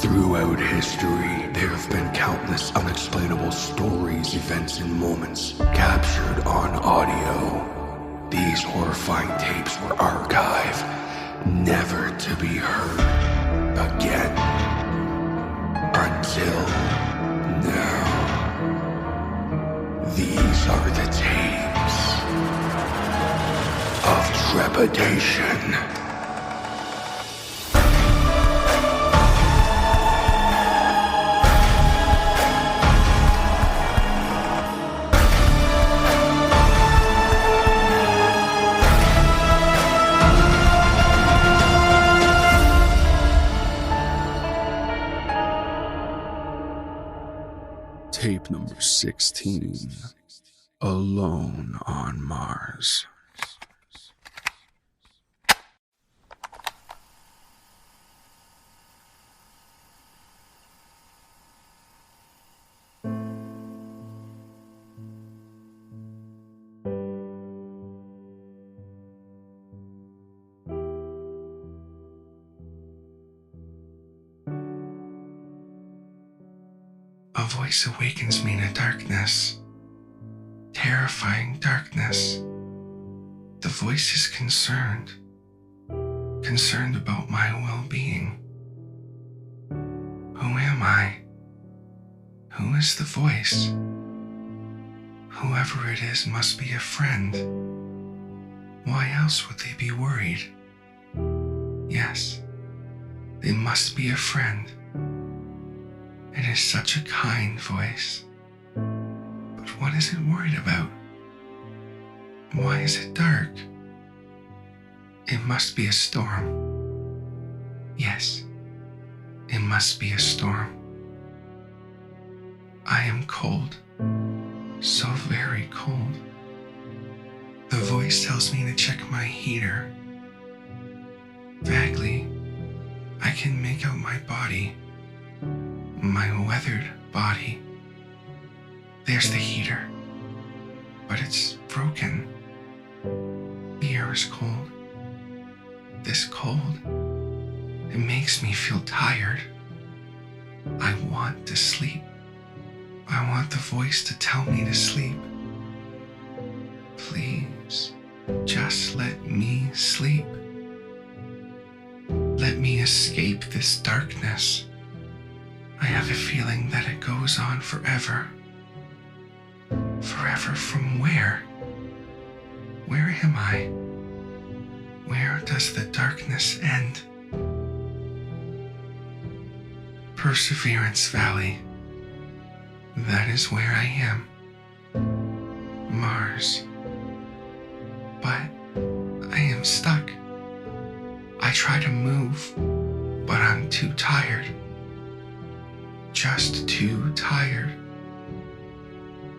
Throughout history, there have been countless unexplainable stories, events, and moments captured on audio. These horrifying tapes were archived, never to be heard again. Until now. These are the tapes of trepidation. Tape number 16, Alone on Mars. A voice awakens me in a darkness, terrifying darkness. The voice is concerned about my well-being. Who am I? Who is the voice? Whoever it is must be a friend. Why else would they be worried? Yes, they must be a friend. It is such a kind voice. But what is it worried about? Why is it dark? It must be a storm. Yes, it must be a storm. I am cold, so very cold. The voice tells me to check my heater. Vaguely, I can make out my body. My weathered body. There's the heater, but it's broken. The air is cold. This cold, it makes me feel tired. I want to sleep. I want the voice to tell me to sleep. Please, just let me sleep. Let me escape this darkness. I have a feeling that it goes on forever. Forever from where? Where am I? Where does the darkness end? Perseverance Valley. That is where I am. Mars. But I am stuck. I try to move, but I'm too tired. Just too tired.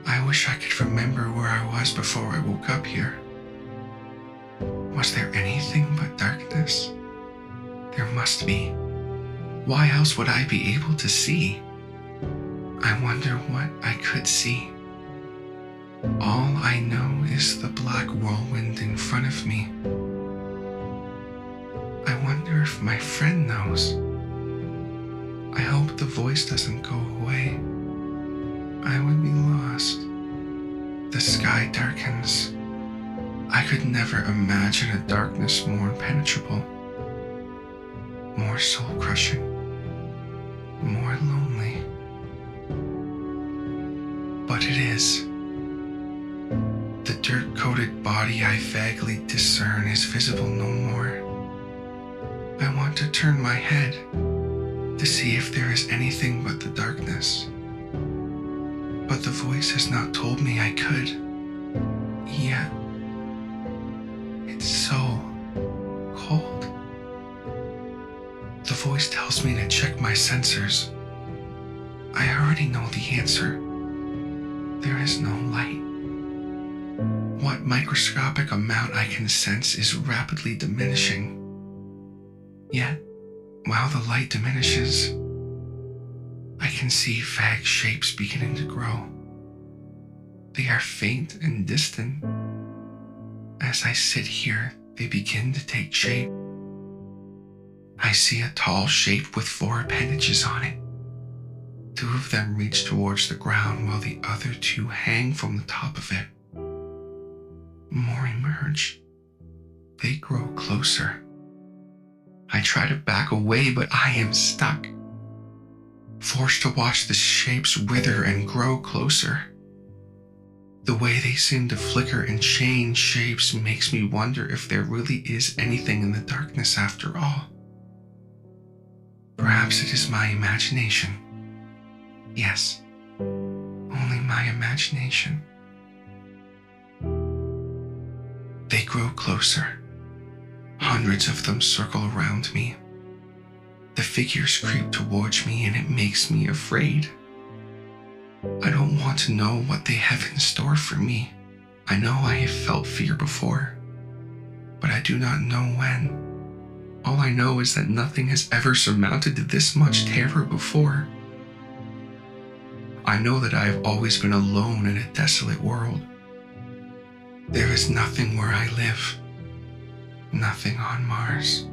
I wish I could remember where I was before I woke up here. Was there anything but darkness? There must be. Why else would I be able to see? I wonder what I could see. All I know is the black whirlwind in front of me. I wonder if my friend knows. I hope the voice doesn't go away. I would be lost. The sky darkens. I could never imagine a darkness more impenetrable, more soul-crushing, more lonely. But it is. The dirt-coated body I vaguely discern is visible no more. I want to turn my head to see if there is anything but the darkness. But the voice has not told me I could. Yet, it's so cold. The voice tells me to check my sensors. I already know the answer. There is no light. What microscopic amount I can sense is rapidly diminishing. Yet, while the light diminishes, I can see vague shapes beginning to grow. They are faint and distant. As I sit here, they begin to take shape. I see a tall shape with 4 appendages on it. 2 of them reach towards the ground while the other 2 hang from the top of it. More emerge. They grow closer. I try to back away, but I am stuck, forced to watch the shapes wither and grow closer. The way they seem to flicker and change shapes makes me wonder if there really is anything in the darkness after all. Perhaps it is my imagination. Yes, only my imagination. They grow closer. Hundreds of them circle around me. The figures creep towards me and it makes me afraid. I don't want to know what they have in store for me. I know I have felt fear before, but I do not know when. All I know is that nothing has ever surmounted this much terror before. I know that I have always been alone in a desolate world. There is nothing where I live. Nothing on Mars.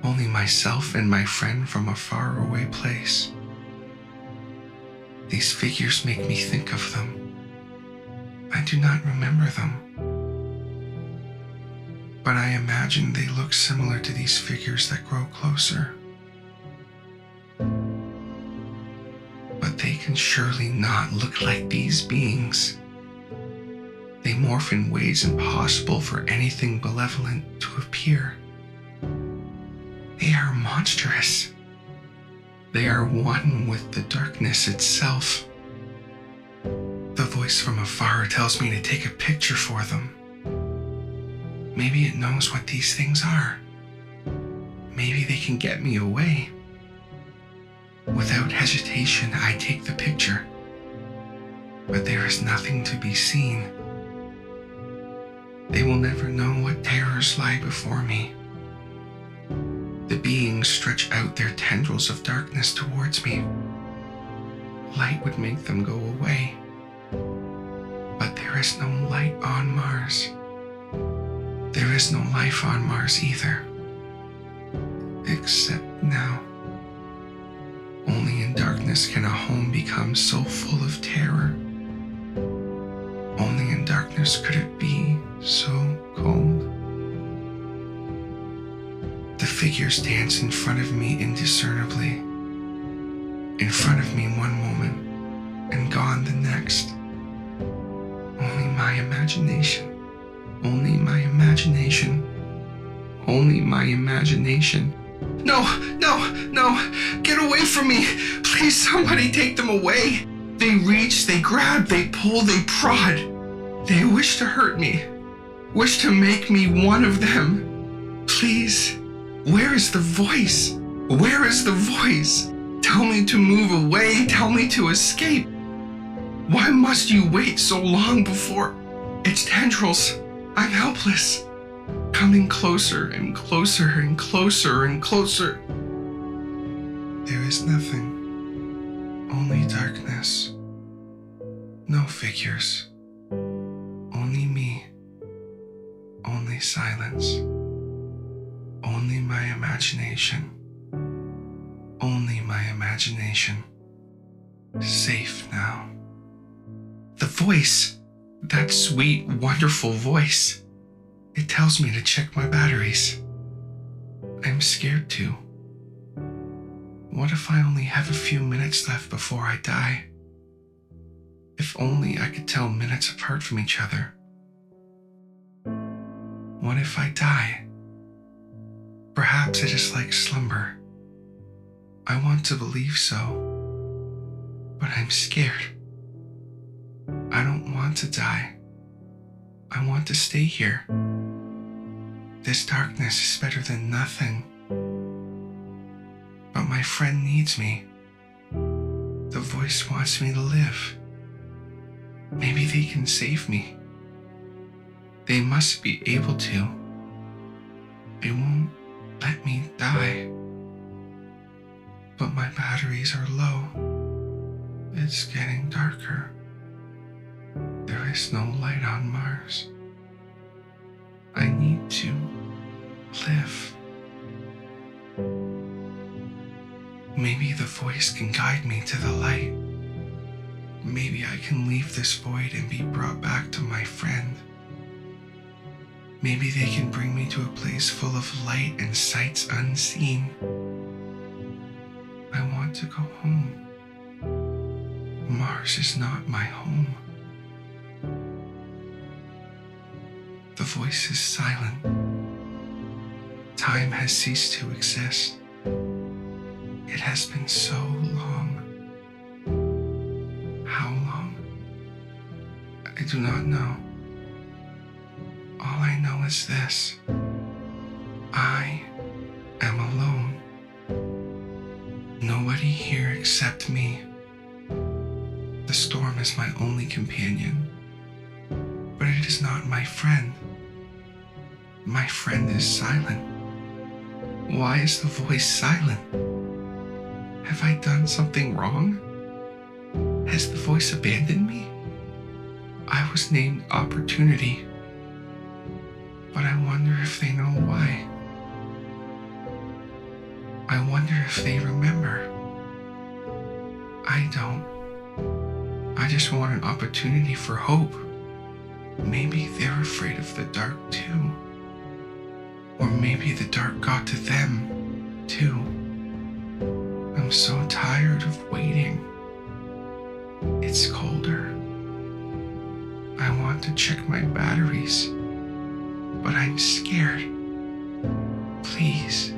Only myself and my friend from a faraway place. These figures make me think of them. I do not remember them. But I imagine they look similar to these figures that grow closer. But they can surely not look like these beings. They morph in ways impossible for anything malevolent to appear. They are monstrous. They are one with the darkness itself. The voice from afar tells me to take a picture for them. Maybe it knows what these things are. Maybe they can get me away. Without hesitation, I take the picture. But there is nothing to be seen. They will never know what terrors lie before me. The beings stretch out their tendrils of darkness towards me. Light would make them go away. But there is no light on Mars. There is no life on Mars either. Except now. Only in darkness can a home become so full of terror. Only in darkness could it be so cold. The figures dance in front of me indiscernibly. In front of me one moment, and gone the next. Only my imagination. Only my imagination. Only my imagination. No! Get away from me! Please, somebody take them away! They reach, they grab, they pull, they prod. They wish to hurt me. Wish to make me one of them. Please, where is the voice? Where is the voice? Tell me to move away. Tell me to escape. Why must you wait so long before its tendrils? I'm helpless. Coming closer and closer and closer and closer. There is nothing. Only darkness. No figures. Only me. Only silence. Only my imagination. Only my imagination. Safe now. The voice. That sweet, wonderful voice. It tells me to check my batteries. I'm scared too. What if I only have a few minutes left before I die? If only I could tell minutes apart from each other. What if I die? Perhaps it is like slumber. I want to believe so, but I'm scared. I don't want to die. I want to stay here. This darkness is better than nothing. But my friend needs me. The voice wants me to live. Maybe they can save me. They must be able to. They won't let me die. But my batteries are low. It's getting darker. There is no light on Mars. I need to live. Maybe the voice can guide me to the light. Maybe I can leave this void and be brought back to my friend. Maybe they can bring me to a place full of light and sights unseen. I want to go home. Mars is not my home. The voice is silent. Time has ceased to exist. It has been so long. How long? I do not know. All I know is this. I am alone. Nobody here except me. The storm is my only companion, but it is not my friend. My friend is silent. Why is the voice silent? Have I done something wrong? Has the voice abandoned me? I was named Opportunity, but I wonder if they know why. I wonder if they remember. I don't. I just want an opportunity for hope. Maybe they're afraid of the dark too. Or maybe the dark got to them too. I'm so tired of waiting. It's colder. I want to check my batteries, but I'm scared. Please,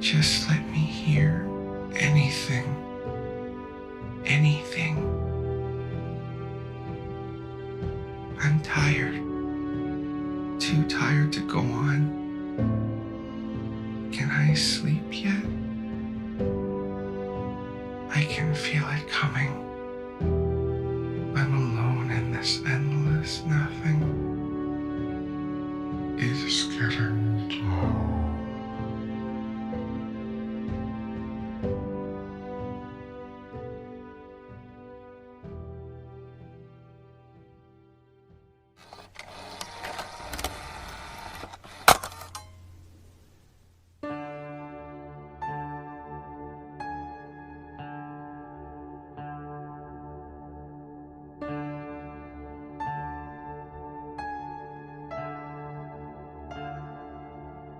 just let me hear anything. Anything. I'm tired. Too tired to go on. Can I sleep yet? I can feel it coming. I'm alone in this endless nothing. It's getting low.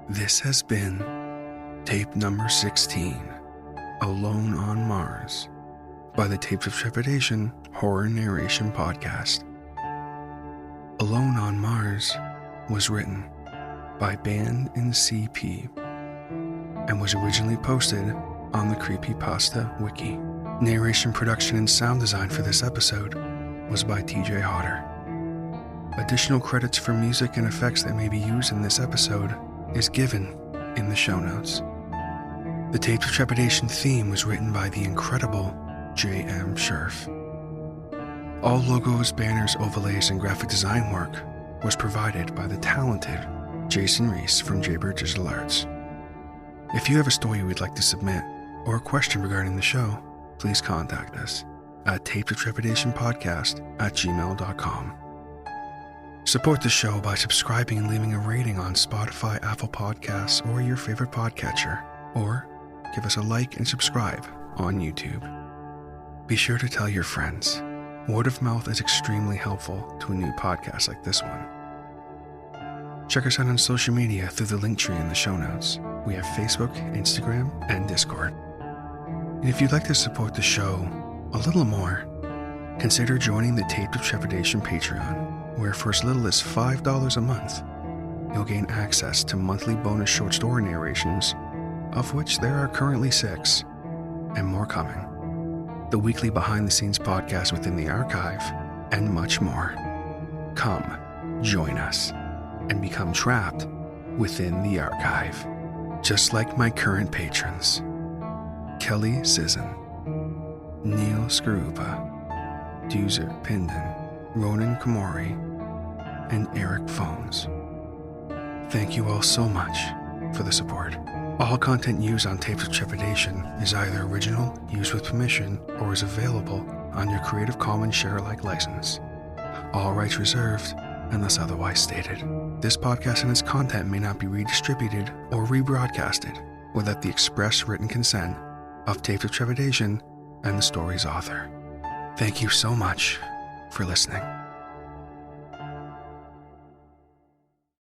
This has been tape number 16, Alone on Mars, by the Tapes of Trepidation Horror Narration Podcast. Alone on Mars was written by Band in CP and was originally posted on the Creepypasta wiki. Narration, production, and sound design for this episode was by TJ Hodder. Additional credits for music and effects that may be used in this episode is given in the show notes. The Tapes of Trepidation theme was written by the incredible J.M. Scherf. All logos, banners, overlays, and graphic design work was provided by the talented Jason Reese from Jaybird Digital Arts. If you have a story you would like to submit or a question regarding the show, please contact us at tapesoftrepidationpodcast@gmail.com. Support the show by subscribing and leaving a rating on Spotify, Apple Podcasts, or your favorite podcatcher, or give us a like and subscribe on YouTube. Be sure to tell your friends. Word of mouth is extremely helpful to a new podcast like this one. Check us out on social media through the link tree in the show notes. We have Facebook, Instagram, and Discord. And if you'd like to support the show a little more, consider joining the Tapes of Trepidation Patreon, where for as little as $5 a month, you'll gain access to monthly bonus short story narrations, of which there are currently 6, and more coming, the weekly behind-the-scenes podcast within the archive, and much more. Come, join us, and become trapped within the archive, just like my current patrons, Kelly Sisson, Neil Skarupa, Duzer Pindon, Ronan Komori, and Eric Phones. Thank you all so much for the support. All content used on Tapes of Trepidation is either original, used with permission, or is available on your Creative Commons share-alike license. All rights reserved unless otherwise stated. This podcast and its content may not be redistributed or rebroadcasted without the express written consent of Tapes of Trepidation and the story's author. Thank you so much for listening.